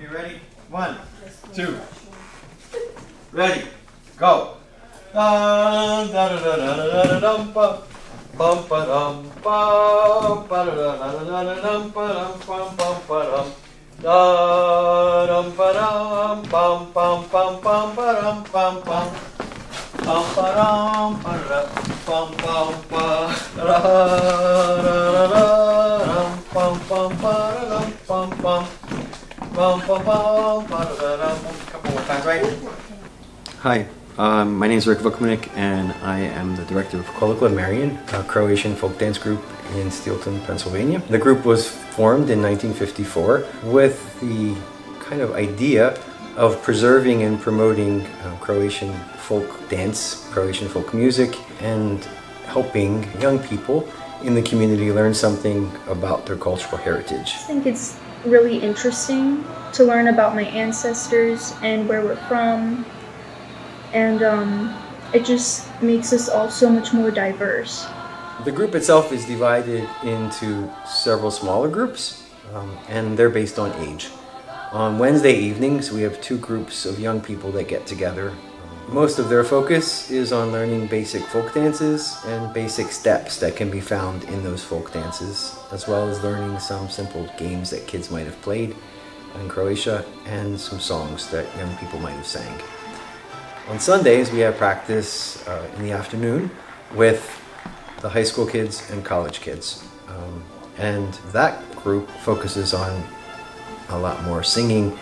Okay, ready? 1, 2. Ready? Go. Dum da da da da da da dum bum bum ba dum bum ba da da da da da dum ba dum bum bum ba dum da dum ba dum bum bum bum bum ba dum bum bum bum ba dum ba da bum bum ba da da da da dum bum bum ba da dum bum bum bum bum bum ba da da dum. Couple more times, right? Hi. My name is Rick Vukmanik, and I am the director of Kolo Marian, a Croatian folk dance group in Steelton, Pennsylvania. The group was formed in 1954 with the kind of idea of preserving and promoting Croatian folk dance, Croatian folk music, and helping young people in the community learn something about their cultural heritage. I think it's really interesting to learn about my ancestors and where we're from. And it just makes us all so much more diverse. The group itself is divided into several smaller groups, and they're based on age. On Wednesday evenings, we have 2 groups of young people that get together. Most of their focus is on learning basic folk dances and basic steps that can be found in those folk dances, as well as learning some simple games that kids might have played in Croatia and some songs that young people might have sang. On Sundays, we have practice in the afternoon with the high school kids and college kids. And that group focuses on a lot more singing,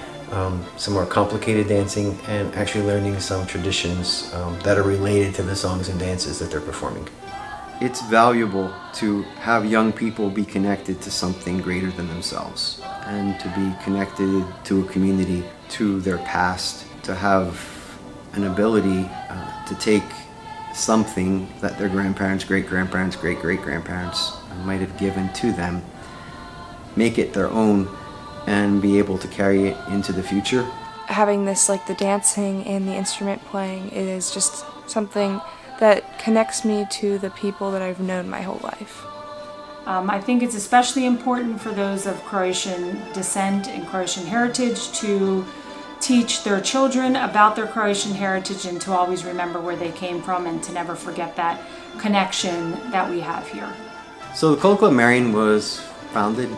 some more complicated dancing, and actually learning some traditions that are related to the songs and dances that they're performing. It's valuable to have young people be connected to something greater than themselves, and to be connected to a community, to their past, to have an ability to take something that their grandparents, great-grandparents, great-great-grandparents might have given to them, make it their own, and be able to carry it into the future. Having this, like the dancing and the instrument playing, is just something that connects me to the people that I've known my whole life. I think it's especially important for those of Croatian descent and Croatian heritage to teach their children about their Croatian heritage and to always remember where they came from and to never forget that connection that we have here. So the Kolo Marian was founded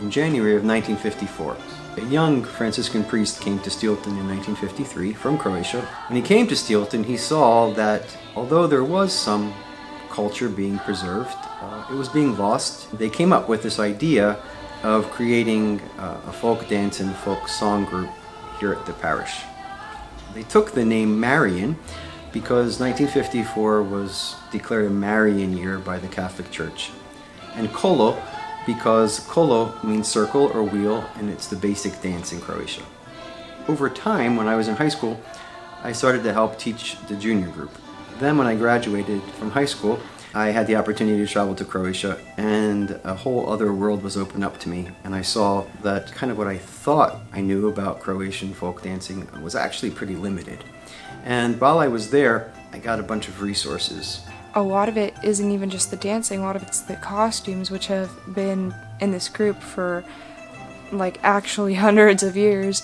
in January of 1954. A young Franciscan priest came to Steelton in 1953 from Croatia. When he came to Steelton, he saw that although there was some culture being preserved, it was being lost. They came up with this idea of creating a folk dance and folk song group here at the parish. They took the name Marian because 1954 was declared a Marian year by the Catholic Church. And Kolo because Kolo means circle or wheel, and it's the basic dance in Croatia. Over time, when I was in high school, I started to help teach the junior group. Then when I graduated from high school, I had the opportunity to travel to Croatia, and a whole other world was opened up to me, and I saw that kind of what I thought I knew about Croatian folk dancing was actually pretty limited. And while I was there, I got a bunch of resources. A lot of it isn't even just the dancing, a lot of it's the costumes, which have been in this group for like actually hundreds of years.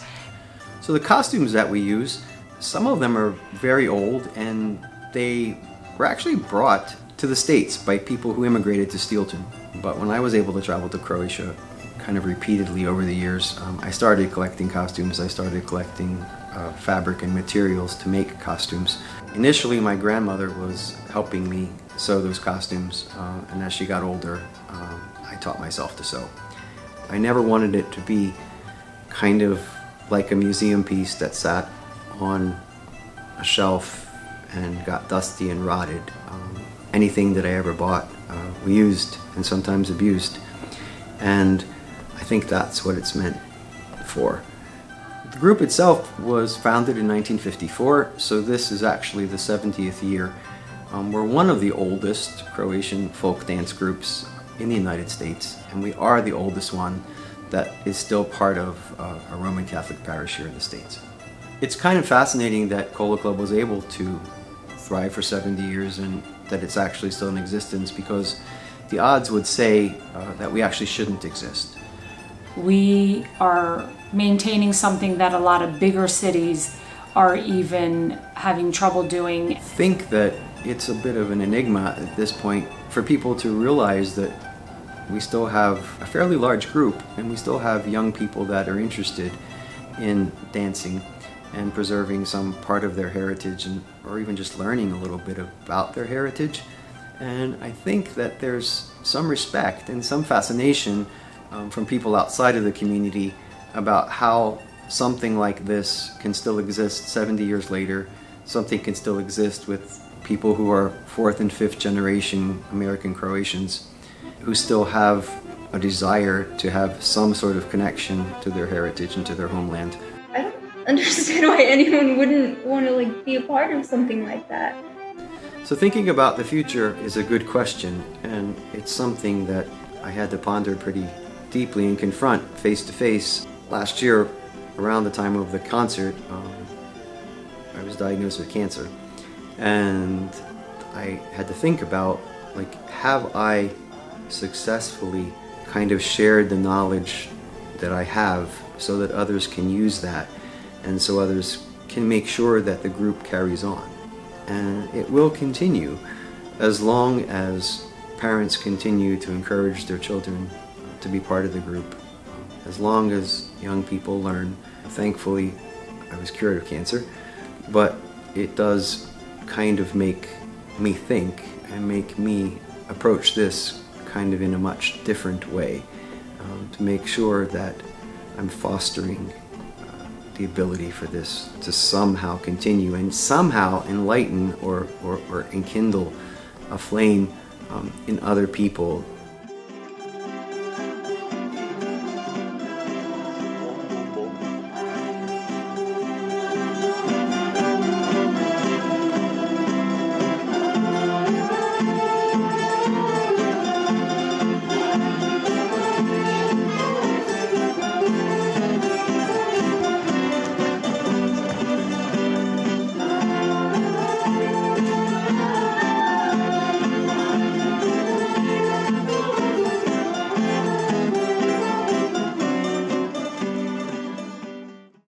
So the costumes that we use, some of them are very old, and they were actually brought to the States by people who immigrated to Steelton. But when I was able to travel to Croatia kind of repeatedly over the years, I started collecting costumes. I started collecting fabric and materials to make costumes. Initially, my grandmother was helping me sew those costumes, and as she got older, I taught myself to sew. I never wanted it to be kind of like a museum piece that sat on a shelf and got dusty and rotted. Anything that I ever bought, we used and sometimes abused, and I think that's what it's meant for. The group itself was founded in 1954, so this is actually the 70th year. We're one of the oldest Croatian folk dance groups in the United States, and we are the oldest one that is still part of a Roman Catholic parish here in the States. It's kind of fascinating that Kolo Club was able to thrive for 70 years and that it's actually still in existence, because the odds would say that we actually shouldn't exist. we are maintaining something that a lot of bigger cities are even having trouble doing. I think that it's a bit of an enigma at this point for people to realize that we still have a fairly large group and we still have young people that are interested in dancing and preserving some part of their heritage, or even just learning a little bit about their heritage. And I think that there's some respect and some fascination from people outside of the community about how something like this can still exist 70 years later. Something can still exist with people who are fourth and fifth generation American Croatians who still have a desire to have some sort of connection to their heritage and to their homeland. I don't understand why anyone wouldn't want to be a part of something like that. So thinking about the future is a good question, and it's something that I had to ponder pretty deeply and confront face to face. Last year, around the time of the concert, I was diagnosed with cancer, and I had to think about, have I successfully kind of shared the knowledge that I have so that others can use that, and so others can make sure that the group carries on. And it will continue as long as parents continue to encourage their children to be part of the group, as long as young people learn. Thankfully, I was cured of cancer, but it does kind of make me think and make me approach this kind of in a much different way, to make sure that I'm fostering the ability for this to somehow continue and somehow enlighten or enkindle a flame in other people